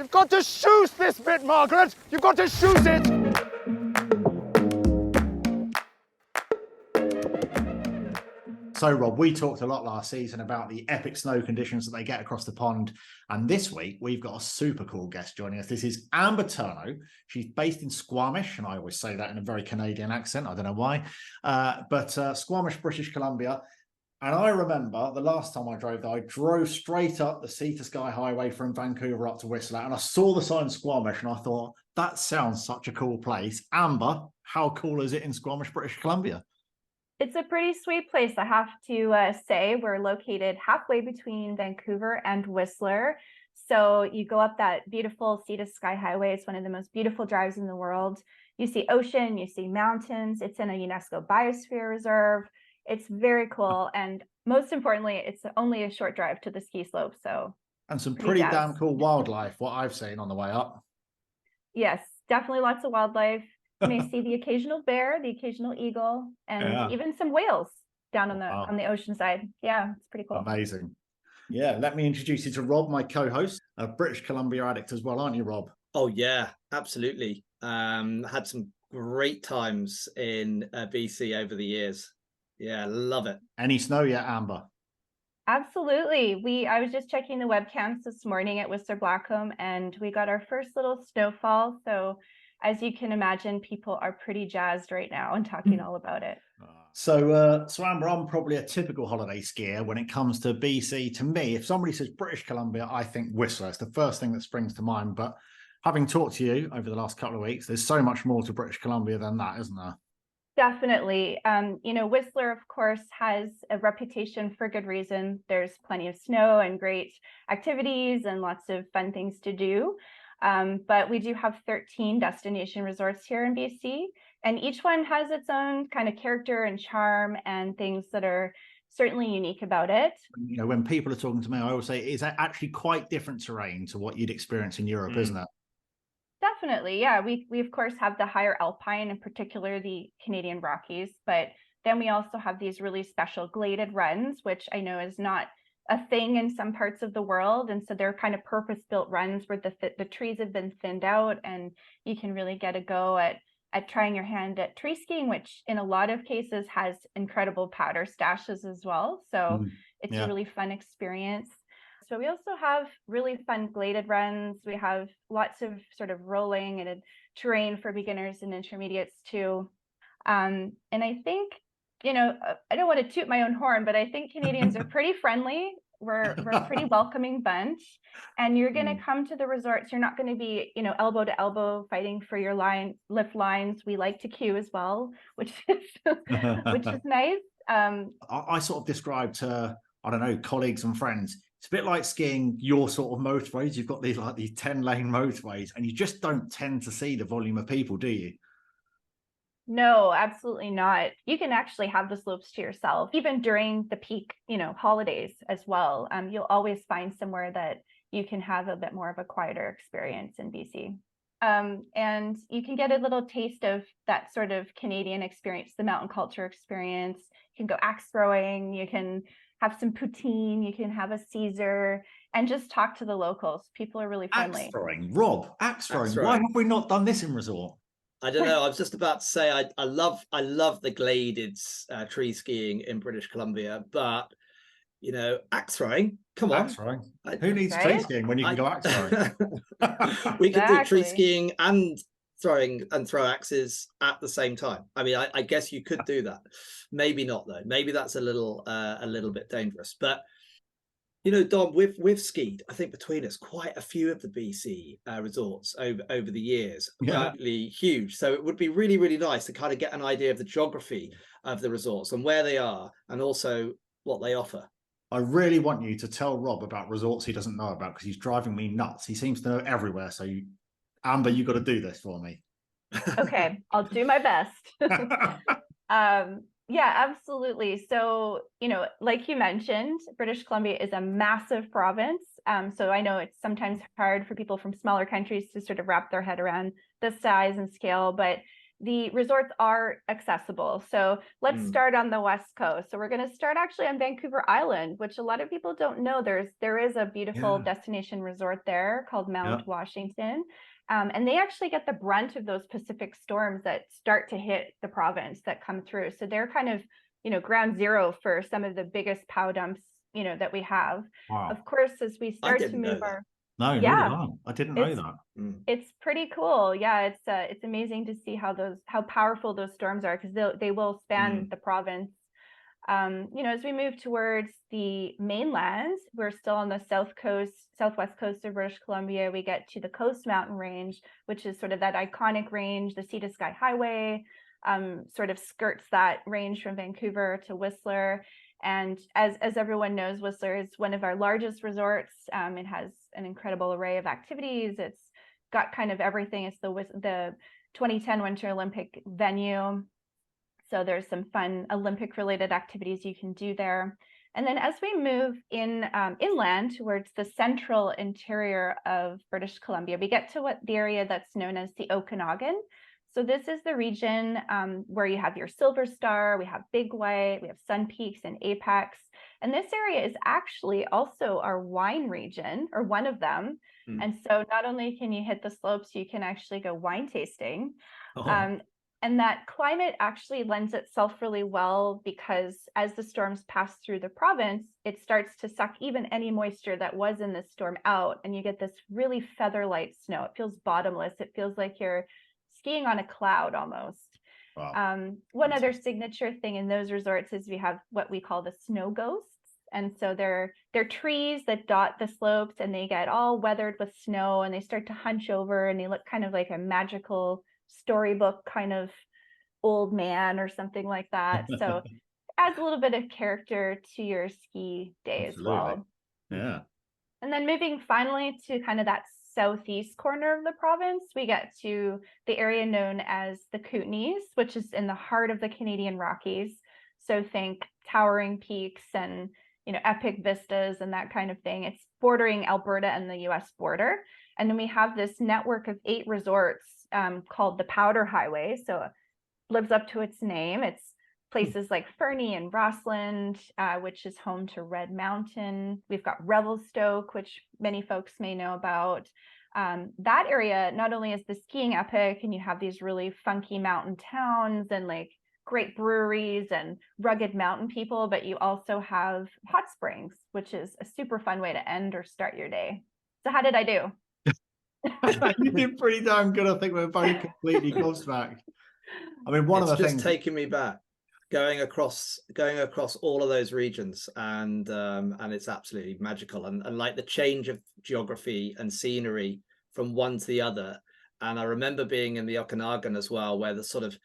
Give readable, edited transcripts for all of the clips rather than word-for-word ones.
You've got to shoot this bit, Margaret! You've got to shoot it! So, Rob, we talked a lot last season about the epic snow conditions that they get across the pond. And this week, we've got a super cool guest joining us. This is Amber Turnau. She's based in Squamish, and I always say that in a very Canadian accent. I don't know why. But Squamish, British Columbia. And I remember the last time I drove there, I drove straight up the Sea to Sky Highway from Vancouver up to Whistler, and I saw the sign Squamish, and I thought, that sounds such a cool place. Amber, how cool is it in Squamish, British Columbia? It's a pretty sweet place, I have to say. We're located halfway between Vancouver and Whistler. So you go up that beautiful Sea to Sky Highway. It's one of the most beautiful drives in the world. You see ocean, you see mountains. It's in a UNESCO Biosphere Reserve. It's very cool. And most importantly, it's only a short drive to the ski slope. And some pretty damn cool wildlife, what I've seen on the way up. Yes, definitely lots of wildlife. You may see the occasional bear, the occasional eagle, and even some whales down on the ocean side. Yeah, it's pretty cool. Amazing. Yeah, let me introduce you to Rob, my co-host, a British Columbia addict as well, aren't you, Rob? Oh yeah, absolutely. Had some great times in BC over the years. Yeah, love it. Any snow yet, Amber? Absolutely. I was just checking the webcams this morning at Whistler Blackcomb, and we got our first little snowfall. So as you can imagine, people are pretty jazzed right now and talking all about it. So Amber, I'm probably a typical holiday skier when it comes to BC. To me, if somebody says British Columbia, I think Whistler. It's the first thing that springs to mind. But having talked to you over the last couple of weeks, there's so much more to British Columbia than that, isn't there? Definitely. Whistler, of course, has a reputation for good reason. There's plenty of snow and great activities and lots of fun things to do. But we do have 13 destination resorts here in BC, and each one has its own kind of character and charm and things that are certainly unique about it. You know, when people are talking to me, I always say it's actually quite different terrain to what you'd experience in Europe, isn't it? Definitely, yeah. We of course have the higher Alpine, in particular the Canadian Rockies, but then we also have these really special gladed runs, which I know is not a thing in some parts of the world, and so they're kind of purpose-built runs where the trees have been thinned out, and you can really get a go at trying your hand at tree skiing, which in a lot of cases has incredible powder stashes as well. So it's a really fun experience. So we also have really fun gladed runs. We have lots of sort of rolling and terrain for beginners and intermediates too. And I think, I don't want to toot my own horn, but I think Canadians are pretty friendly. We're a pretty welcoming bunch, and you're going to come to the resorts. You're not going to be, elbow to elbow fighting for your lift lines. We like to queue as well, which is nice. I sort of describe to, I don't know, colleagues and friends, it's a bit like skiing your sort of motorways. You've got these 10-lane motorways, and you just don't tend to see the volume of people, do you? No, absolutely not. You can actually have the slopes to yourself, even during the peak, holidays as well. You'll always find somewhere that you can have a bit more of a quieter experience in BC. And you can get a little taste of that sort of Canadian experience, the mountain culture experience. You can go axe throwing, you can have some poutine, you can have a Caesar, and just talk to the locals. People are really friendly. Axe throwing, Rob, axe throwing. Why have we not done this in resort? I don't know. I was just about to say I love the gladed tree skiing in British Columbia, but axe throwing. Come on, axe throwing. Who needs tree skiing when you can go axe throwing? We could do tree skiing and throw axes at the same time. I mean, I guess you could do that. Maybe not though. Maybe that's a little bit dangerous. But Dom, we've skied, I think, between us quite a few of the BC resorts over the years. Absolutely huge. So it would be really, really nice to kind of get an idea of the geography of the resorts and where they are, and also what they offer. I really want you to tell Rob about resorts he doesn't know about, because he's driving me nuts. He seems to know everywhere. So Amber, you got to do this for me. Okay, I'll do my best. Yeah, absolutely. So, like you mentioned, British Columbia is a massive province. So I know it's sometimes hard for people from smaller countries to sort of wrap their head around the size and scale, but the resorts are accessible. So let's start on the West Coast. So we're going to start actually on Vancouver Island, which a lot of people don't know. There is a beautiful destination resort there called Mount Washington. And they actually get the brunt of those Pacific storms that start to hit the province that come through. So they're kind of, ground zero for some of the biggest POW dumps, that we have. Wow. Of course, as we start to move No, I didn't know that. It's pretty cool. Yeah, it's amazing to see how powerful those storms are, because they will span the province. As we move towards the mainland, we're still on the southwest coast of British Columbia. We get to the Coast Mountain Range, which is sort of that iconic range. The Sea to Sky Highway sort of skirts that range from Vancouver to Whistler. And as everyone knows, Whistler is one of our largest resorts. It has an incredible array of activities. It's got kind of everything. It's the 2010 Winter Olympic venue. So there's some fun Olympic related activities you can do there. And then as we move inland towards the central interior of British Columbia, we get to the area that's known as the Okanagan. So this is the region where you have your Silver Star, we have Big White, we have Sun Peaks and Apex. And this area is actually also our wine region, or one of them. And so not only can you hit the slopes, you can actually go wine tasting. And that climate actually lends itself really well, because as the storms pass through the province, it starts to suck even any moisture that was in the storm out. And you get this really feather-light snow. It feels bottomless. It feels like you're skiing on a cloud almost. Wow. One other signature thing in those resorts is we have what we call the snow ghosts. And so they're trees that dot the slopes, and they get all weathered with snow, and they start to hunch over, and they look kind of like a magical storybook kind of old man or something like that. So it adds a little bit of character to your ski day as well. Yeah. And then moving finally to kind of that southeast corner of the province, we get to the area known as the Kootenays, which is in the heart of the Canadian Rockies. So think towering peaks and epic vistas and that kind of thing. It's bordering Alberta and the US border. And then we have this network of 8 resorts called the Powder Highway. So it lives up to its name. It's places like Fernie and Crossland, which is home to Red Mountain. We've got Revelstoke, which many folks may know about. That area not only is the skiing epic, and you have these really funky mountain towns and like great breweries and rugged mountain people, but you also have hot springs, which is a super fun way to end or start your day. So how did I do? You did pretty damn good. I think we're both completely gobsmacked. I mean, one of the things taking me back, going across all of those regions, and it's absolutely magical, and like the change of geography and scenery from one to the other. And I remember being in the Okanagan as well, where the sort of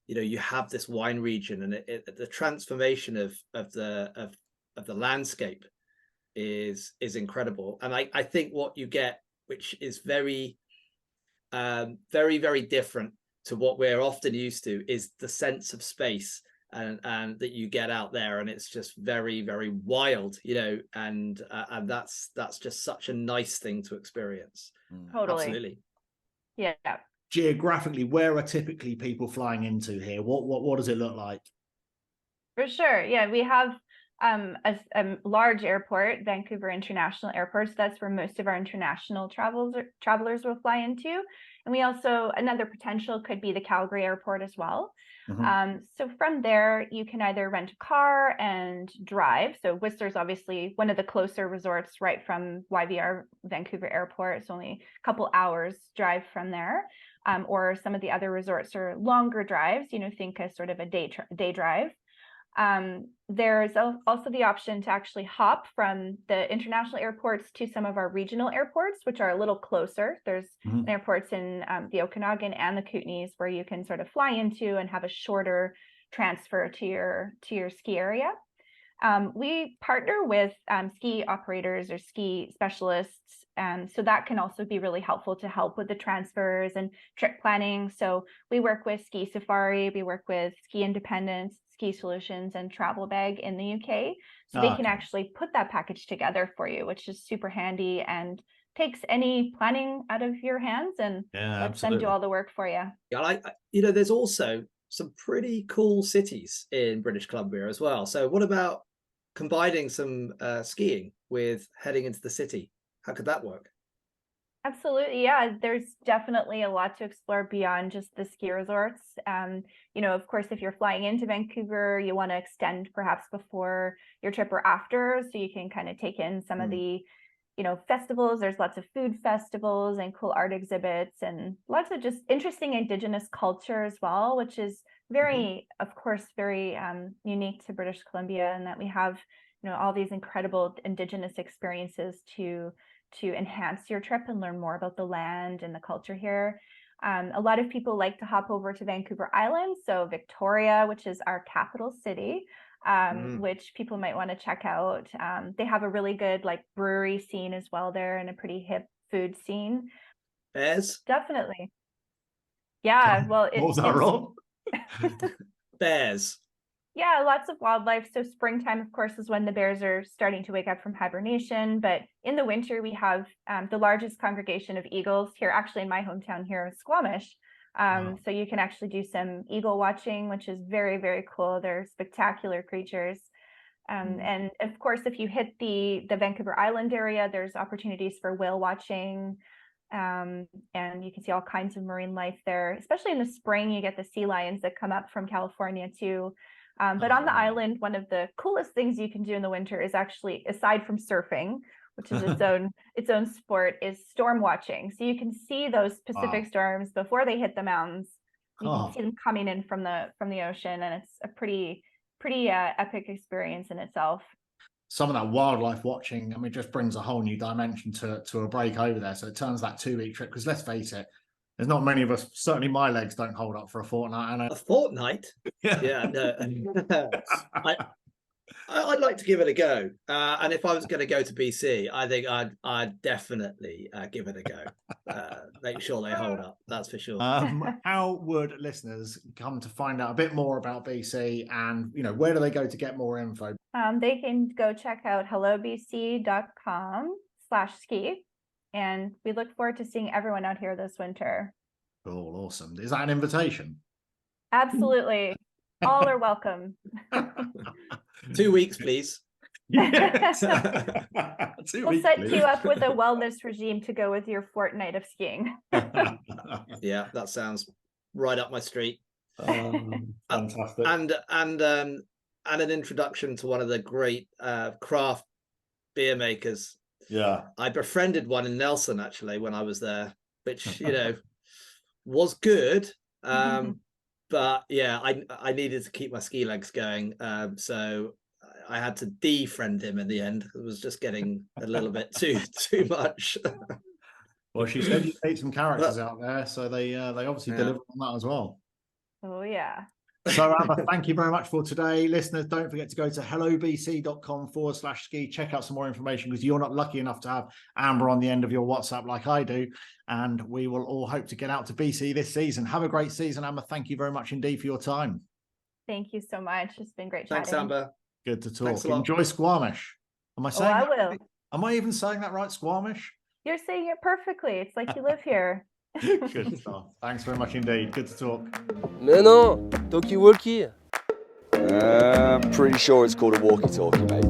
you have this wine region, and the transformation of the landscape is incredible. And I think what you get, which is very, very, very different to what we're often used to, is the sense of space and that you get out there, and it's just very, very wild, and that's just such a nice thing to experience. Totally. Absolutely. Yeah. Geographically, where are typically people flying into here? What does it look like? For sure. Yeah, we have a large airport, Vancouver International Airport. So that's where most of our international travelers will fly into. And we also, another potential could be the Calgary Airport as well. So from there, you can either rent a car and drive. So Whistler's obviously one of the closer resorts right from YVR Vancouver Airport. It's only a couple hours drive from there. Or some of the other resorts are longer drives, think a sort of a day drive. There's also the option to actually hop from the international airports to some of our regional airports, which are a little closer. There's airports in the Okanagan and the Kootenays where you can sort of fly into and have a shorter transfer to your ski area. We partner with ski operators or ski specialists, so that can also be really helpful to help with the transfers and trip planning. So we work with Ski Safari, we work with Ski Independence, Ski Solutions, and Travel Bag in the UK. So they can actually put that package together for you, which is super handy and takes any planning out of your hands and lets them do all the work for you. Yeah, there's also some pretty cool cities in British Columbia as well. So what about combining some skiing with heading into the city? How could that work? Absolutely. Yeah, there's definitely a lot to explore beyond just the ski resorts. Of course, if you're flying into Vancouver, you want to extend perhaps before your trip or after, so you can kind of take in some of the, festivals. There's lots of food festivals and cool art exhibits and lots of just interesting Indigenous culture as well, which is very, of course, very unique to British Columbia, and that we have, all these incredible Indigenous experiences to enhance your trip and learn more about the land and the culture here. A lot of people like to hop over to Vancouver Island, so Victoria, which is our capital city, which people might want to check out. They have a really good brewery scene as well there, and a pretty hip food scene. Bears? Definitely. Yeah, well, what was that wrong? Bears. Yeah, lots of wildlife. So springtime, of course, is when the bears are starting to wake up from hibernation. But in the winter, we have the largest congregation of eagles here, actually in my hometown here in Squamish. So you can actually do some eagle watching, which is very, very cool. They're spectacular creatures. And of course, if you hit the Vancouver Island area, there's opportunities for whale watching. And you can see all kinds of marine life there, especially in the spring. You get the sea lions that come up from California too. But on the island, one of the coolest things you can do in the winter is actually, aside from surfing, which is its own sport, is storm watching. So you can see those Pacific storms before they hit the mountains. You can see them coming in from the ocean, and it's a pretty epic experience in itself. Some of that wildlife watching, just brings a whole new dimension to a break over there. So it turns that 2-week trip, because let's face it, there's not many of us, certainly my legs don't hold up for a fortnight. A fortnight? Yeah, no. I'd like to give it a go. And if I was going to go to BC, I think I'd definitely give it a go. Make sure they hold up, that's for sure. How would listeners come to find out a bit more about BC, and where do they go to get more info? They can go check out hellobc.com/ski. And we look forward to seeing everyone out here this winter. Cool, awesome. Is that an invitation? Absolutely. All are welcome. 2 weeks, please. Yes. We'll set you up with a wellness regime to go with your fortnight of skiing. Yeah, that sounds right up my street. Fantastic. And an introduction to one of the great craft beer makers. Yeah, I befriended one in Nelson actually when I was there, which was good. But yeah, I needed to keep my ski legs going, so I had to defriend him in the end. It was just getting a little bit too much. Well, she said you ate some characters out there, so they obviously delivered on that as well. Oh yeah. So Amber, thank you very much for today. Listeners, don't forget to go to hellobc.com/ski. Check out some more information, because you're not lucky enough to have Amber on the end of your WhatsApp like I do. And we will all hope to get out to BC this season. Have a great season, Amber. Thank you very much indeed for your time. Thank you so much. It's been great chatting. Thanks, Amber. Good to talk. Enjoy Squamish. Am I saying? I will. Am I even saying that right, Squamish? You're saying it perfectly. It's like you live here. Good stuff. Thanks very much indeed. Good to talk. Mais non, talkie-walkie. I'm pretty sure it's called a walkie-talkie, mate.